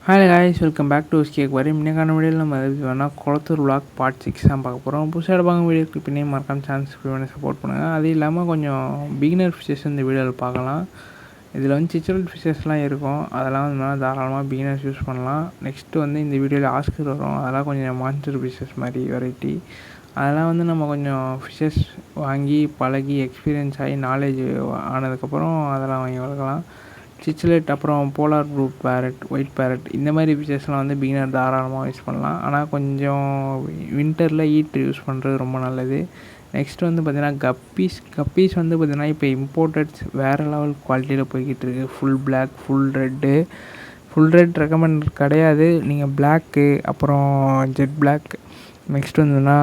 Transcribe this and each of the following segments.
Hi guys, welcome back to ஸ்கேக் வரி. இன்னைக்கான வீடியோவில் நம்ம வேணால் குளத்தூர் விளாக் பார்ட் 6 தான் பார்க்க போகிறோம். புதுசாக எடுப்பாங்க வீடியோக்கு பின்னே மறக்காம சான்ஸ் பண்ணி சப்போர்ட் பண்ணுங்கள். அது இல்லாமல் கொஞ்சம் பிகினர் ஃபிஷஸ் இந்த வீடியோவில் பார்க்கலாம். இதில் வந்து சிச்சுரல் ஃபிஷஸ்லாம் இருக்கும், அதெல்லாம் வந்து தாராளமாக பிகினர்ஸ் யூஸ் பண்ணலாம். நெக்ஸ்ட்டு வந்து இந்த வீடியோவில் ஆஸ்கர் வரும், அதெல்லாம் கொஞ்சம் மான்ஸ்டர் ஃபிஷஸ் மாதிரி வெரைட்டி. அதெல்லாம் வந்து நம்ம கொஞ்சம் ஃபிஷஸ் வாங்கி பழகி எக்ஸ்பீரியன்ஸ் ஆகி நாலேஜ் ஆனதுக்கப்புறம் அதெல்லாம் வாங்கி வளர்க்கலாம். சிச்சிலேட், அப்புறம் polar blue parrot, white parrot, இந்த மாதிரி ஃபிஷஸ்லாம் வந்து பிகினர் தாராளமாக யூஸ் பண்ணலாம். ஆனால் கொஞ்சம் வின்டரில் ஹீட் யூஸ் பண்ணுறது ரொம்ப நல்லது. நெக்ஸ்ட் வந்து பார்த்திங்கன்னா கப்பீஸ் வந்து பார்த்திங்கன்னா இப்போ இம்போர்ட்டட்ஸ் வேறு லெவல் குவாலிட்டியில் போய்கிட்டு இருக்குது. Full black, full red recommend கிடையாது. நீங்கள் பிளாக்கு, அப்புறம் ஜெட் பிளாக், நெக்ஸ்ட் வந்துன்னா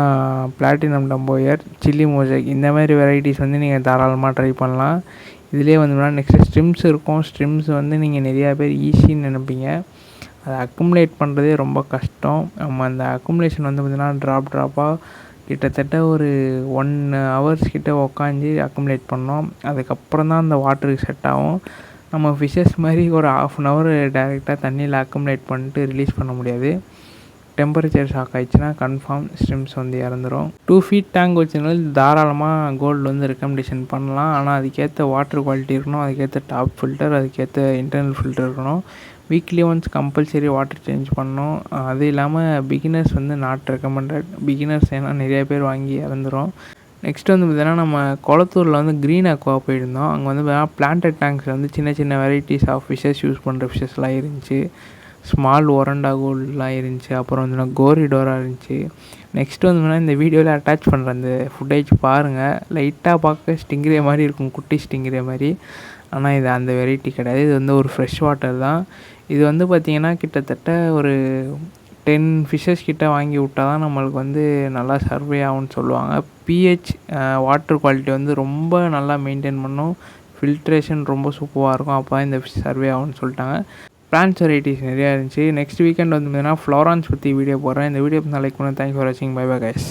பிளாட்டினம் டம்போயர், சில்லி மோசைக், இந்த மாதிரி வெரைட்டிஸ் வந்து நீங்கள் தாராளமாக ட்ரை பண்ணலாம். இதிலே வந்துன்னா நெக்ஸ்ட்டு ஸ்ட்ரிம்ஸ் இருக்கும். ஸ்ட்ரிம்ஸ் வந்து நீங்கள் நிறையா பேர் ஈஸின்னு நினைப்பீங்க, அதை அக்குமுலேட் பண்ணுறதே ரொம்ப கஷ்டம். நம்ம அந்த அக்குமுலேஷன் வந்து பார்த்திங்கன்னா ட்ராப்பாக கிட்டத்தட்ட ஒரு 1 hours கிட்ட உக்காந்து அக்குமுலேட் பண்ணோம். அதுக்கப்புறம் தான் அந்த வாட்டருக்கு செட் ஆகும். நம்ம ஃபிஷ்ஷஸ் மாதிரி ஒரு 1/2 hour டைரெக்டாக தண்ணியில் அக்குமுலேட் பண்ணிட்டு ரிலீஸ் பண்ண முடியாது. டெம்பரேச்சர் ஷாக் ஆகிடுச்சுன்னா கன்ஃபார்ம் ஸ்ட்ரிம்ஸ் வந்து இறந்துடும். 2 feet டேங்க் வச்சுருந்தாலும் தாராளமாக கோல்டு வந்து ரெக்கமெண்டேஷன் பண்ணலாம். ஆனால் அதுக்கேற்ற வாட்டர் குவாலிட்டி இருக்கணும், அதுக்கேற்ற டாப் ஃபில்டர், அதுக்கேற்ற இன்டர்னல் ஃபில்டர் இருக்கணும். Weekly once compulsory water change பண்ணணும். அது இல்லாமல் பிகினர்ஸ் வந்து நாட் ரெக்கமெண்டட். பிகினர்ஸ் ஏன்னா நிறைய பேர் வாங்கி இறந்துடும். நெக்ஸ்ட் வந்து பார்த்திங்கன்னா நம்ம குளத்தூரில் வந்து க்ரீன் அக்வா போயிருந்தோம். அங்கே வந்து பிளான்டட் டேங்க்ஸில் வந்து சின்ன வெரைட்டிஸ் ஆஃப் ஃபிஷஸ் யூஸ் பண்ணுற ஃபிஷஸ்லாம் இருந்துச்சு. ஸ்மால் ஒரண்டா கோல்டெலாம் இருந்துச்சு, அப்புறம் வந்து கோரிடோரா இருந்துச்சு. நெக்ஸ்ட்டு வந்து இந்த வீடியோவில் அட்டாச் பண்ணுற அந்த ஃபுட்டேஜ் பாருங்கள். லைட்டாக பார்க்க ஸ்டிங்ரே மாதிரி இருக்கும், குட்டி ஸ்டிங்ரே மாதிரி. ஆனால் இது அந்த வெரைட்டி கிடையாது. இது வந்து ஒரு ஃப்ரெஷ் வாட்டர் தான். இது வந்து பார்த்திங்கன்னா கிட்டத்தட்ட ஒரு 10 ஃபிஷஸ் கிட்ட வாங்கி விட்டால் தான் நம்மளுக்கு வந்து நல்லா சர்வே ஆகும்னு சொல்லுவாங்க. பிஹெச் வாட்டர் குவாலிட்டி வந்து ரொம்ப நல்லா மெயின்டைன் பண்ணும். ஃபில்ட்ரேஷன் ரொம்ப சூப்பராக இருக்கும், அப்போ தான் இந்த ஃபிஷ் சர்வே ஆகும்னு சொல்லிட்டாங்க. பிளான்ஸ் வெரைட்டிஸ் நிறையா இருந்துச்சு. நெக்ஸ்ட் வீக்கெண்ட் வந்து பார்த்தீங்கன்னா ஃப்ளோரான்ஸ் பற்றி வீடியோ போடுறேன். இந்த வீடியோ லைக் பண்ண தேங்க்ஸ் ஃபார் வாட்சிங். Bye bye guys.